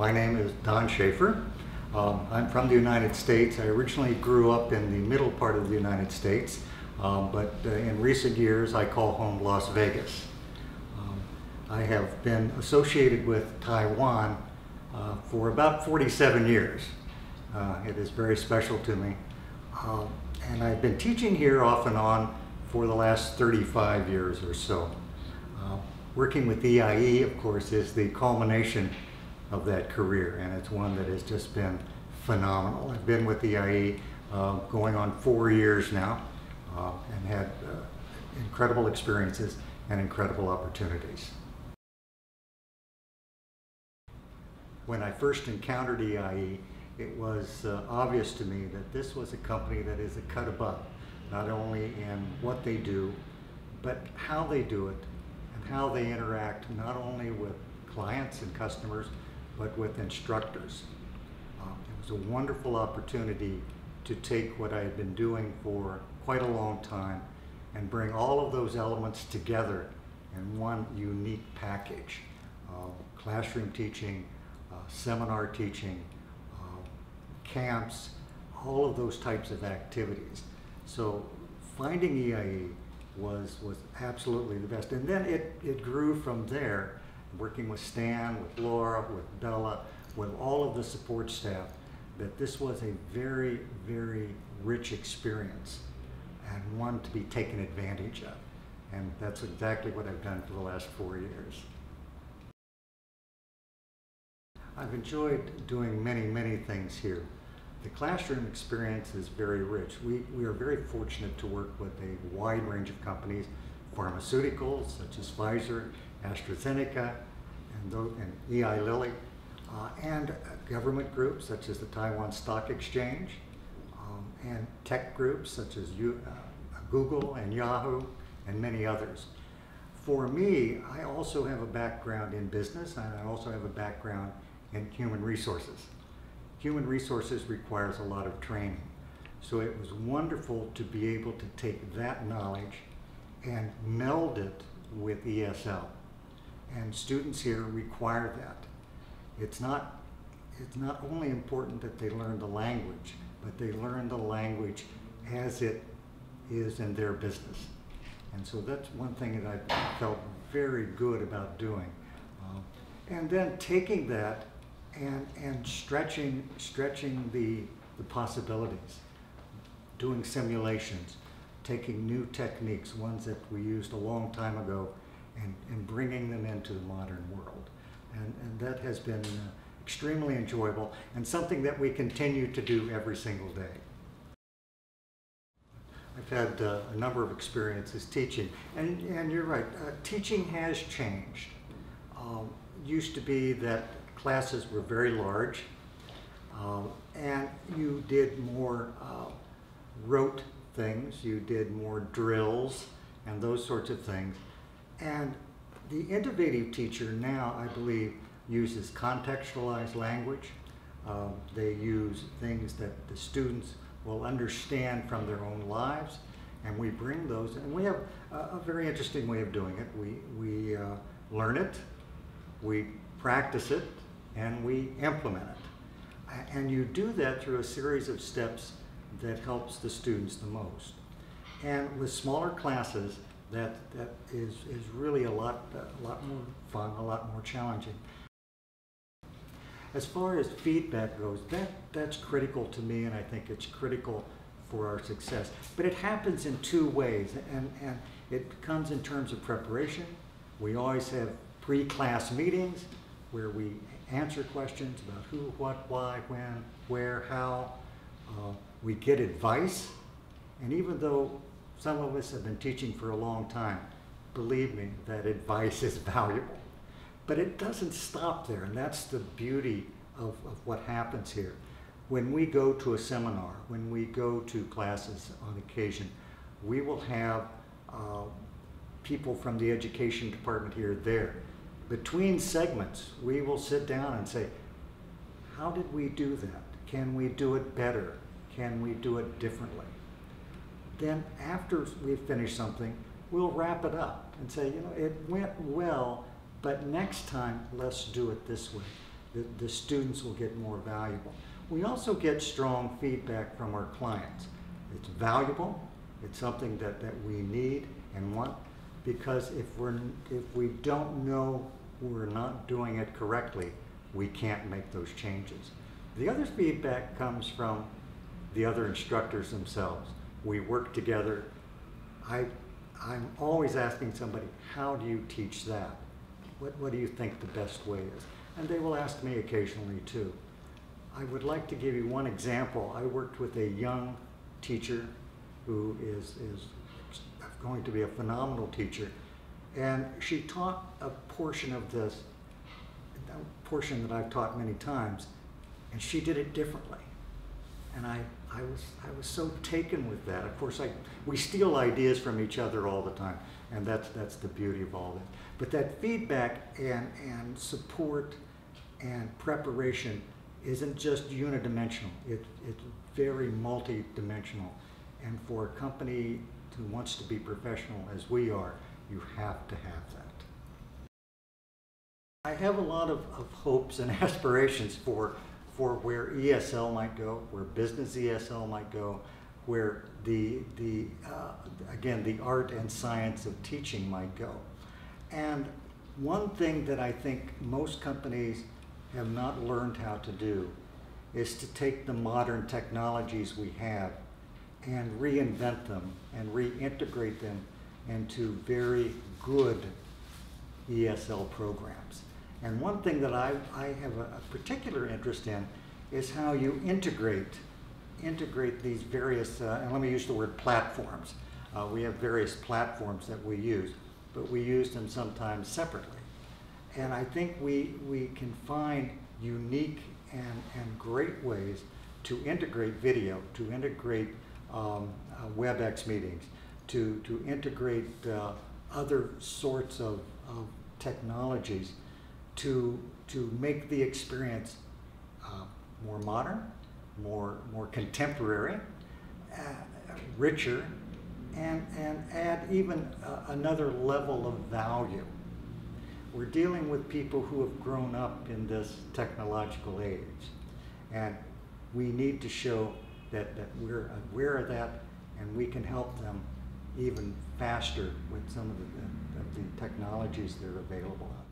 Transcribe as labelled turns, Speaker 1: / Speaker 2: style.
Speaker 1: My name is Don Schaefer. I'm from the United States. I originally grew up in the middle part of the United States, but in recent years I call home Las Vegas. I have been associated with Taiwan for about 47 years. It is very special to me. And I've been teaching here off and on for the last 35 years or so. Working with EIE, of course, is the culmination of that career, and it's one that has just been phenomenal. I've been with EIE going on 4 years now, and had incredible experiences and incredible opportunities. When I first encountered EIE, it was obvious to me that this was a company that is a cut above, not only in what they do, but how they do it and how they interact not only with clients and customers, but with instructors. It was a wonderful opportunity to take what I had been doing for quite a long time and bring all of those elements together in one unique package. Classroom teaching, seminar teaching, camps, all of those types of activities. So finding EIE was absolutely the best. And then it grew from there, working with Stan, with Laura, with Bella, with all of the support staff, that this was a very, very rich experience and one to be taken advantage of. And that's exactly what I've done for the last 4 years. I've enjoyed doing many, many things here. The classroom experience is very rich. We are very fortunate to work with a wide range of companies, pharmaceuticals such as Pfizer, AstraZeneca, and Eli Lilly, and government groups such as the Taiwan Stock Exchange, and tech groups such as Google and Yahoo, and many others. For me, I also have a background in business, and I also have a background in human resources. Human resources requires a lot of training. So it was wonderful to be able to take that knowledge and meld it with ESL. And students here require that. It's not only important that they learn the language, but they learn the language as it is in their business. And so that's one thing that I felt very good about doing. And then taking that and stretching the possibilities, doing simulations, taking new techniques, ones that we used a long time ago, and bringing them into the modern world. And that has been extremely enjoyable and something that we continue to do every single day. I've had a number of experiences teaching, and you're right, teaching has changed. It used to be that classes were very large, and you did more rote things, you did more drills and those sorts of things. And the innovative teacher now, I believe, uses contextualized language. They use things that the students will understand from their own lives, and we bring those, and we have a very interesting way of doing it. We learn it, we practice it, and we implement it. And you do that through a series of steps that helps the students the most. And with smaller classes, that is really a lot more fun, a lot more challenging. As far as feedback goes, that's critical to me, and I think it's critical for our success. But it happens in two ways, and it comes in terms of preparation. We always have pre-class meetings where we answer questions about who, what, why, when, where, how. We get advice, and even though some of us have been teaching for a long time, believe me, that advice is valuable. But it doesn't stop there, and that's the beauty of what happens here. When we go to a seminar, when we go to classes on occasion, we will have people from the education department here there. Between segments, we will sit down and say, how did we do that? Can we do it better? Can we do it differently? Then after we finish something, we'll wrap it up and say, you know, it went well, but next time let's do it this way. the students will get more valuable. We also get strong feedback from our clients. It's valuable, it's something that we need and want, because if we don't know we're not doing it correctly, we can't make those changes. The other feedback comes from the other instructors themselves. We work together. I'm always asking somebody, how do you teach that? What do you think the best way is? And they will ask me occasionally too. I would like to give you one example. I worked with a young teacher who is going to be a phenomenal teacher, and she taught a portion of this, a portion that I've taught many times, and she did it differently. And I was so taken with that. Of course, we steal ideas from each other all the time, and that's the beauty of all this. But that feedback and support and preparation isn't just unidimensional. It's very multi-dimensional. And for a company who wants to be professional as we are, you have to have that. I have a lot of hopes and aspirations for where ESL might go, where business ESL might go, where again, the art and science of teaching might go. And one thing that I think most companies have not learned how to do is to take the modern technologies we have and reinvent them and reintegrate them into very good ESL programs. And one thing that I have a particular interest in is how you integrate these various, and let me use the word platforms. We have various platforms that we use, but we use them sometimes separately. And I think we can find unique and great ways to integrate video, to integrate WebEx meetings, to integrate other sorts of technologies to make the experience more modern, more contemporary, richer, and add even another level of value. We're dealing with people who have grown up in this technological age, and we need to show that we're aware of that, and we can help them even faster with some of the technologies that are available out there.